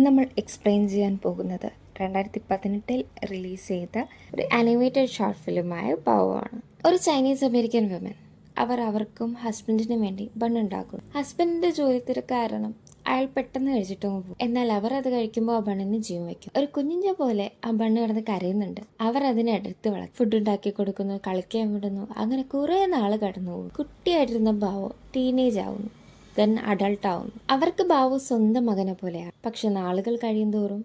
ഇന്ന് നമ്മൾ എക്സ്പ്ലെയിൻ ചെയ്യാൻ പോകുന്നത് 2018 റിലീസ് ചെയ്ത ഒരു ആനിമേറ്റഡ് ഷോർട്ട് ഫിലിമായ ബാവോയാണ്. ഒരു ചൈനീസ് അമേരിക്കൻ വിമൻ അവർക്കും ഹസ്ബൻഡിനും വേണ്ടി ബണ്ണുണ്ടാക്കുന്നു. ഹസ്ബൻഡിന്റെ ജോലി തിരക്ക് കാരണം അയാൾ പെട്ടെന്ന് കഴിച്ചിട്ട് പോകും. എന്നാൽ അവർ അത് കഴിക്കുമ്പോൾ ആ ബണ്ണിന് ജീവൻ വയ്ക്കും. ഒരു കുഞ്ഞിന്റെ പോലെ ആ ബണ്ണ് കിടന്ന് കരയുന്നുണ്ട്. അവർ അതിനെ എടുത്ത് വളർത്തും, ഫുഡ് ഉണ്ടാക്കി കൊടുക്കുന്നു, കളിക്കാൻ വിടുന്നു. അങ്ങനെ കുറെ നാള് കടന്നു പോകും. കുട്ടിയായിട്ടിരുന്ന ബാവോ ടീനേജ് ആവുന്നു, ദെൻ അഡൾട്ട് ആവുന്നു. അവർക്ക് ബാവു സ്വന്തം മകനെ പോലെയാണ്. പക്ഷെ നാളുകൾ കഴിയുന്തോറും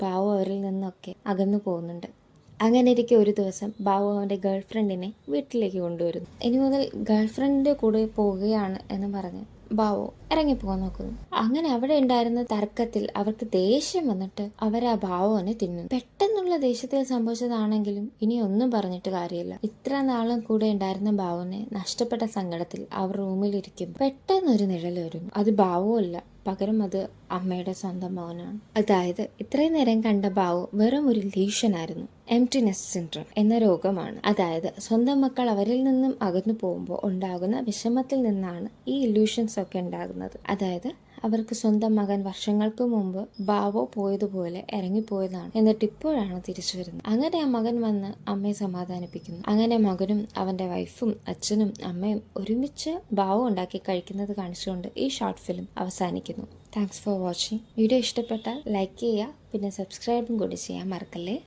ബാവു അവരിൽ നിന്നൊക്കെ അകന്നു പോകുന്നുണ്ട്. അങ്ങനെ ഇരിക്കെ ഒരു ദിവസം ബാവു അവൻ്റെ ഗേൾഫ്രണ്ടിനെ വീട്ടിലേക്ക് കൊണ്ടുവരുന്നു. ഇനി മുതൽ ഗേൾഫ്രണ്ടിന്റെ കൂടെ പോവുകയാണ് എന്ന് പറഞ്ഞ് ബാവു ഇറങ്ങിപ്പോകാൻ നോക്കുന്നു. അങ്ങനെ അവിടെ ഉണ്ടായിരുന്ന തർക്കത്തിൽ അവർക്ക് ദേഷ്യം വന്നിട്ട് അവർ ആ ബാവുവിനെ തിന്നുന്നു. പെട്ടെന്നുള്ള ദേഷ്യത്തിൽ സംഭവിച്ചതാണെങ്കിലും ഇനി ഒന്നും പറഞ്ഞിട്ട് കാര്യമില്ല. ഇത്ര നാളും കൂടെ ഉണ്ടായിരുന്ന ബാവുവിനെ നഷ്ടപ്പെട്ട സങ്കടത്തിൽ അവർ റൂമിലിരിക്കും. പെട്ടെന്നൊരു നിഴൽ വരുന്നു. അത് ബാവുവല്ല, പകരം അത് അമ്മയുടെ സ്വന്തം മകനാണ്. അതായത് ഇത്രയും നേരം കണ്ട ബാവു വെറും ഒരു ലീഷനായിരുന്നു. എംപ്റ്റിനെസ് സിൻഡ്രോം എന്ന രോഗമാണ്. അതായത് സ്വന്തം മക്കൾ അവരിൽ നിന്നും അകന്നു പോകുമ്പോൾ ഉണ്ടാകുന്ന വിഷമത്തിൽ നിന്നാണ് ഈ ഇല്യൂഷൻസ് ഒക്കെ ഉണ്ടാകുന്നത്. അതായത് അവർക്ക് സ്വന്തം മകൻ വർഷങ്ങൾക്ക് മുമ്പ് ബാവോ പോയതുപോലെ ഇറങ്ങിപ്പോയതാണ്, എന്നിട്ട് ഇപ്പോഴാണ് തിരിച്ചു വരുന്നത്. അങ്ങനെ ആ മകൻ വന്ന് അമ്മയെ സമാധാനിപ്പിക്കുന്നു. അങ്ങനെ മകനും അവന്റെ വൈഫും അച്ഛനും അമ്മയും ഒരുമിച്ച് ബാവോ ഉണ്ടാക്കി കഴിക്കുന്നത് കാണിച്ചുകൊണ്ട് ഈ ഷോർട്ട് ഫിലിം അവസാനിക്കുന്നു. Thanks for watching. വീഡിയോ ഇഷ്ടപ്പെട്ടാൽ ലൈക്ക് ചെയ്യുക, പിന്നെ സബ്സ്ക്രൈബും കൂടി ചെയ്യാൻ മറക്കല്ലേ.